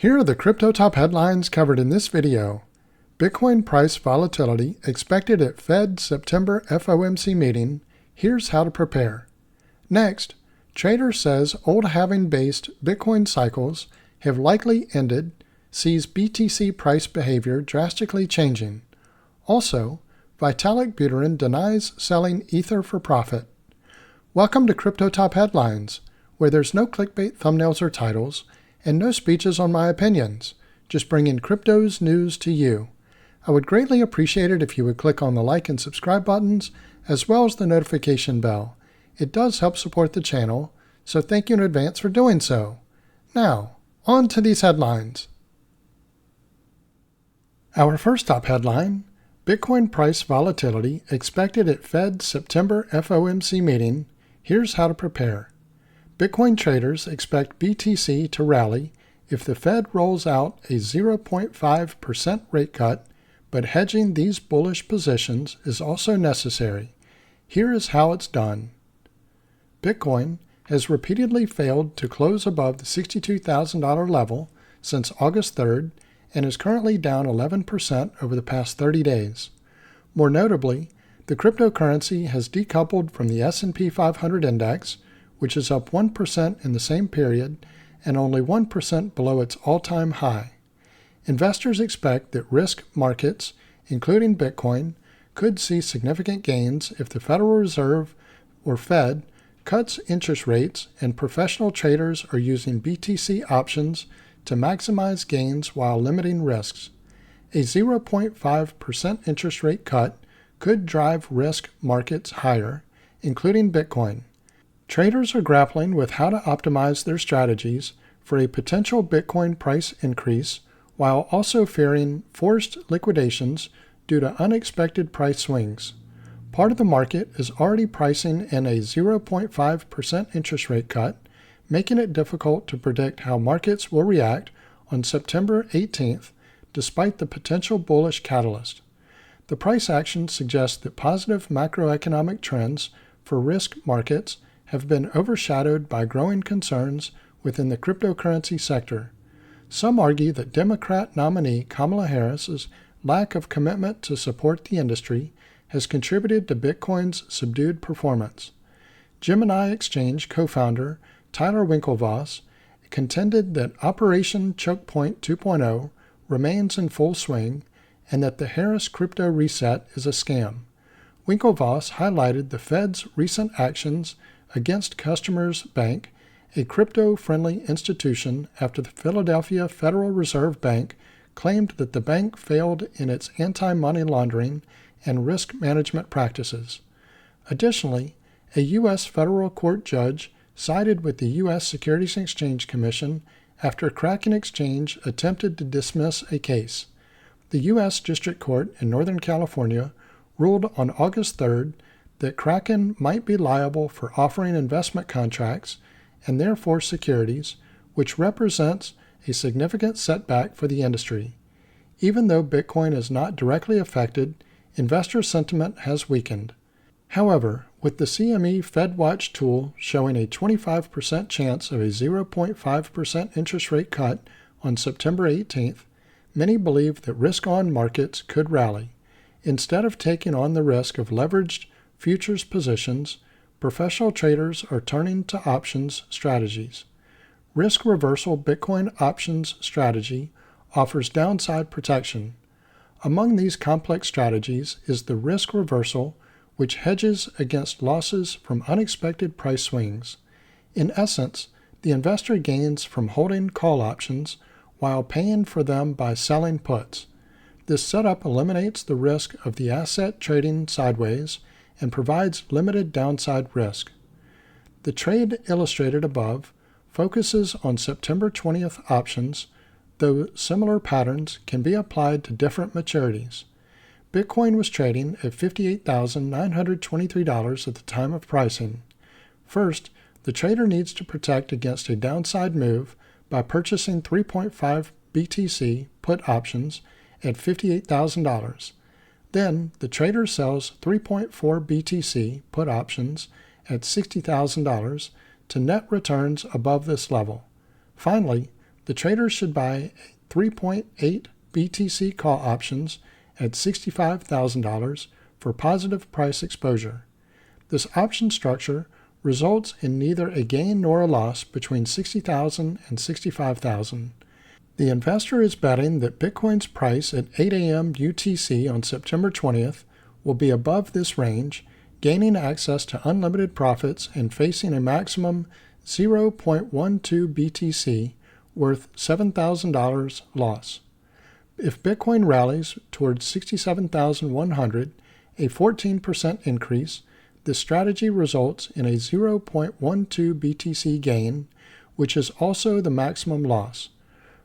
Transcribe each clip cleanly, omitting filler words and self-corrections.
Here are the crypto top headlines covered in this video. Bitcoin price volatility expected at Fed September FOMC meeting. Here's how to prepare. Next, trader says old halving-based Bitcoin cycles have likely ended, sees BTC price behavior drastically changing. Also, Vitalik Buterin denies selling Ether for profit. Welcome to Crypto Top Headlines, where there's no clickbait thumbnails or titles, and no speeches on my opinions, just bringing crypto's news to you. I would greatly appreciate it if you would click on the like and subscribe buttons, as well as the notification bell. It does help support the channel, so thank you in advance for doing so. Now, on to these headlines. Our first top headline, Bitcoin price volatility expected at Fed September FOMC meeting. Here's how to prepare. Bitcoin traders expect BTC to rally if the Fed rolls out a 0.5% rate cut, but hedging these bullish positions is also necessary. Here is how it's done. Bitcoin has repeatedly failed to close above the $62,000 level since August 3rd and is currently down 11% over the past 30 days. More notably, the cryptocurrency has decoupled from the S&P 500 index, which is up 1% in the same period and only 1% below its all-time high. Investors expect that risk markets, including Bitcoin, could see significant gains if the Federal Reserve, or Fed, cuts interest rates and professional traders are using BTC options to maximize gains while limiting risks. A 0.5% interest rate cut could drive risk markets higher, including Bitcoin. Traders are grappling with how to optimize their strategies for a potential Bitcoin price increase while also fearing forced liquidations due to unexpected price swings. Part of the market is already pricing in a 0.5% interest rate cut, making it difficult to predict how markets will react on September 18th, despite the potential bullish catalyst. The price action suggests that positive macroeconomic trends for risk markets have been overshadowed by growing concerns within the cryptocurrency sector. Some argue that Democrat nominee Kamala Harris's lack of commitment to support the industry has contributed to Bitcoin's subdued performance. Gemini Exchange co-founder Tyler Winklevoss contended that Operation Choke Point 2.0 remains in full swing and that the Harris crypto reset is a scam. Winklevoss highlighted the Fed's recent actions against Customers Bank, a crypto-friendly institution, after the Philadelphia Federal Reserve Bank claimed that the bank failed in its anti-money laundering and risk management practices. Additionally, a U.S. federal court judge sided with the U.S. Securities and Exchange Commission after Kraken Exchange attempted to dismiss a case. The U.S. District Court in Northern California ruled on August 3rd that Kraken might be liable for offering investment contracts and therefore securities, which represents a significant setback for the industry. Even though Bitcoin is not directly affected, investor sentiment has weakened. However, with the CME FedWatch tool showing a 25% chance of a 0.5% interest rate cut on September 18th, many believe that risk-on markets could rally. Instead of taking on the risk of leveraged futures positions, professional traders are turning to options strategies. Risk reversal Bitcoin options strategy offers downside protection. Among these complex strategies is the risk reversal, which hedges against losses from unexpected price swings. In essence, the investor gains from holding call options while paying for them by selling puts. This setup eliminates the risk of the asset trading sideways and provides limited downside risk. The trade illustrated above focuses on September 20th options, though similar patterns can be applied to different maturities. Bitcoin was trading at $58,923 at the time of pricing. First, the trader needs to protect against a downside move by purchasing 3.5 BTC put options at $58,000. Then, the trader sells 3.4 BTC put options at $60,000 to net returns above this level. Finally, the trader should buy 3.8 BTC call options at $65,000 for positive price exposure. This option structure results in neither a gain nor a loss between $60,000 and $65,000. The investor is betting that Bitcoin's price at 8 a.m. UTC on September 20th will be above this range, gaining access to unlimited profits and facing a maximum 0.12 BTC worth $7,000 loss. If Bitcoin rallies towards 67,100, a 14% increase, this strategy results in a 0.12 BTC gain, which is also the maximum loss.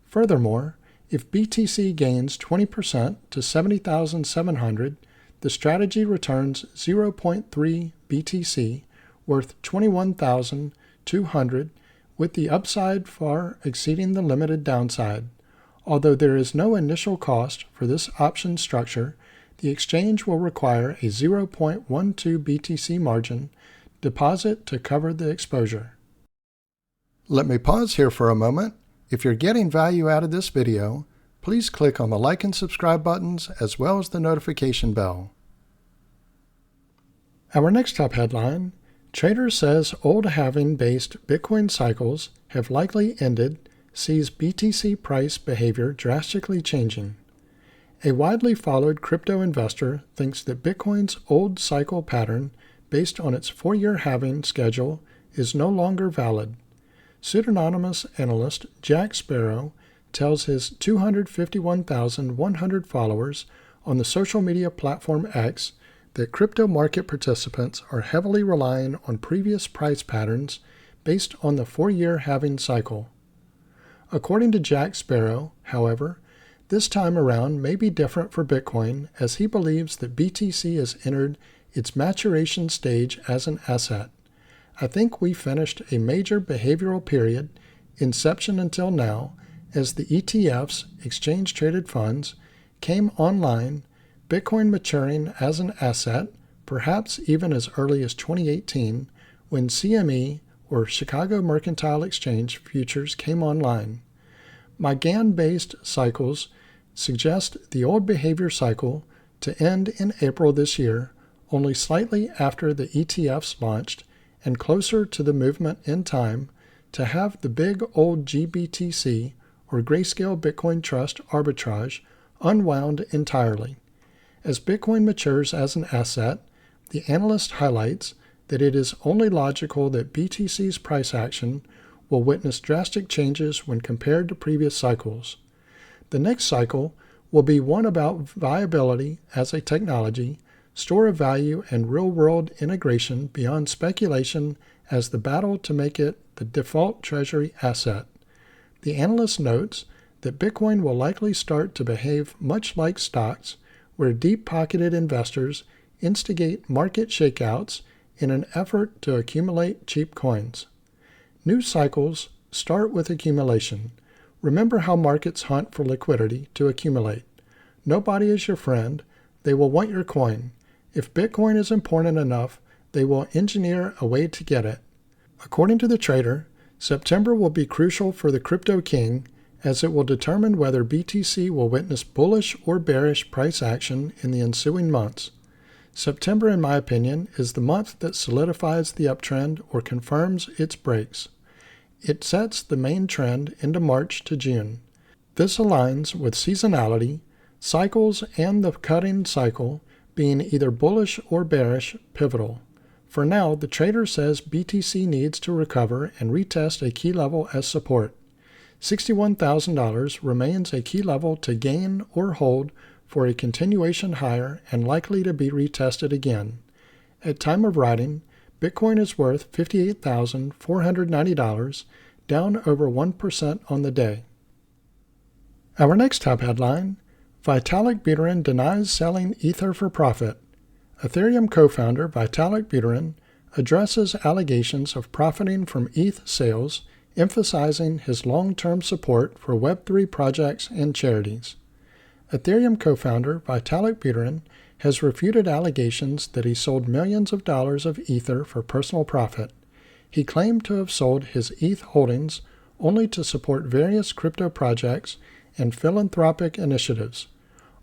Furthermore, if BTC gains 20% to 70,700, the strategy returns 0.3 BTC worth 21,200, with the upside far exceeding the limited downside. Although there is no initial cost for this option structure, the exchange will require a 0.12 BTC margin deposit to cover the exposure. Let me pause here for a moment. If you're getting value out of this video, please click on the like and subscribe buttons as well as the notification bell. Our next top headline, Trader says old halving-based Bitcoin cycles have likely ended, sees BTC price behavior drastically changing. A widely followed crypto investor thinks that Bitcoin's old cycle pattern based on its 4-year halving schedule is no longer valid. Pseudonymous analyst Jack Sparrow tells his 251,100 followers on the social media platform X that crypto market participants are heavily relying on previous price patterns based on the 4-year halving cycle. According to Jack Sparrow, however, this time around may be different for Bitcoin, as he believes that BTC has entered its maturation stage as an asset. I think we finished a major behavioral period, inception until now, as the ETFs, exchange-traded funds, came online, Bitcoin maturing as an asset, perhaps even as early as 2018, when CME, or Chicago Mercantile Exchange, futures came online. My GAN-based cycles suggest the old behavior cycle to end in April this year, only slightly after the ETFs launched, and closer to the movement in time to have the big old GBTC, or Grayscale Bitcoin Trust arbitrage, unwound entirely. As Bitcoin matures as an asset, the analyst highlights that it is only logical that BTC's price action will witness drastic changes when compared to previous cycles. The next cycle will be one about viability as a technology, store of value, and real-world integration beyond speculation as the battle to make it the default treasury asset. The analyst notes that Bitcoin will likely start to behave much like stocks, where deep-pocketed investors instigate market shakeouts in an effort to accumulate cheap coins. New cycles start with accumulation. Remember how markets hunt for liquidity to accumulate. Nobody is your friend. They will want your coin. If Bitcoin is important enough, they will engineer a way to get it. According to the trader, September will be crucial for the crypto king, as it will determine whether BTC will witness bullish or bearish price action in the ensuing months. September, in my opinion, is the month that solidifies the uptrend or confirms its breaks. It sets the main trend into March to June. This aligns with seasonality, cycles, and the cutting cycle being either bullish or bearish pivotal. For now, the trader says BTC needs to recover and retest a key level as support. $61,000 remains a key level to gain or hold for a continuation higher and likely to be retested again. At time of writing, Bitcoin is worth $58,490, down over 1% on the day. Our next top headline, Vitalik Buterin denies selling Ether for profit. Ethereum co-founder Vitalik Buterin addresses allegations of profiting from ETH sales, emphasizing his long-term support for Web3 projects and charities. Ethereum co-founder Vitalik Buterin has refuted allegations that he sold millions of dollars of Ether for personal profit. He claimed to have sold his ETH holdings only to support various crypto projects and philanthropic initiatives.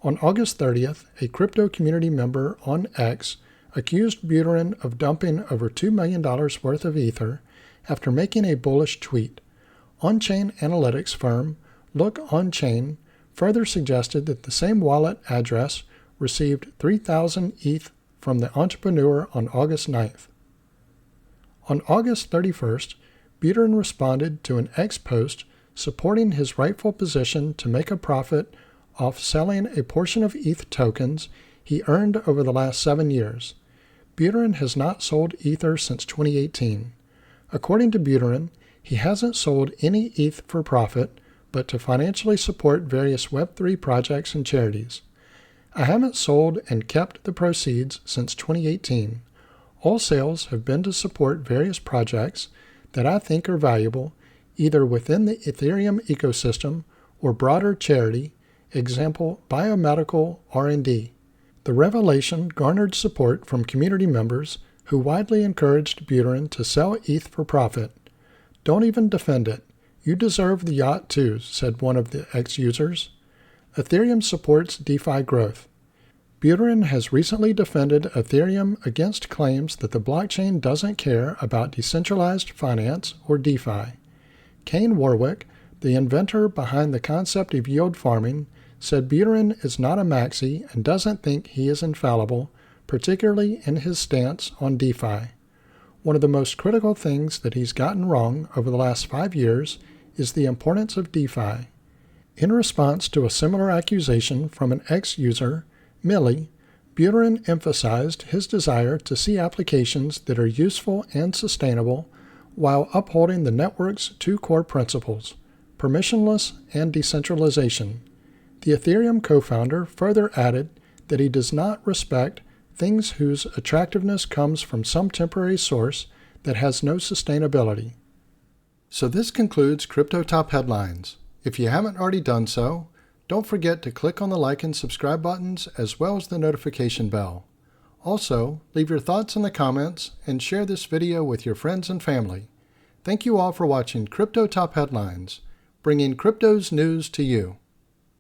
On August 30th, a crypto community member on X accused Buterin of dumping over $2 million worth of Ether after making a bullish tweet. On-chain analytics firm Look On-Chain further suggested that the same wallet address received 3,000 ETH from the entrepreneur on August 9th. On August 31st, Buterin responded to an X post supporting his rightful position to make a profit off selling a portion of ETH tokens he earned over the last 7 years. Buterin has not sold Ether since 2018. According to Buterin, he hasn't sold any ETH for profit, but to financially support various Web3 projects and charities. I haven't sold and kept the proceeds since 2018. All sales have been to support various projects that I think are valuable, either within the Ethereum ecosystem or broader charity, example biomedical R&D. The revelation garnered support from community members who widely encouraged Buterin to sell ETH for profit. Don't even defend it. You deserve the yacht too, said one of the X users. Ethereum supports DeFi growth. Buterin has recently defended Ethereum against claims that the blockchain doesn't care about decentralized finance or DeFi. Kane Warwick, the inventor behind the concept of yield farming, said Buterin is not a maxi and doesn't think he is infallible, particularly in his stance on DeFi. One of the most critical things that he's gotten wrong over the last 5 years is the importance of DeFi. In response to a similar accusation from an X user, Millie, Buterin emphasized his desire to see applications that are useful and sustainable while upholding the network's two core principles, permissionless and decentralization. The Ethereum co-founder further added that he does not respect things whose attractiveness comes from some temporary source that has no sustainability. So this concludes Crypto Top Headlines. If you haven't already done so, don't forget to click on the like and subscribe buttons as well as the notification bell. Also, leave your thoughts in the comments and share this video with your friends and family. Thank you all for watching Crypto Top Headlines, bringing crypto's news to you.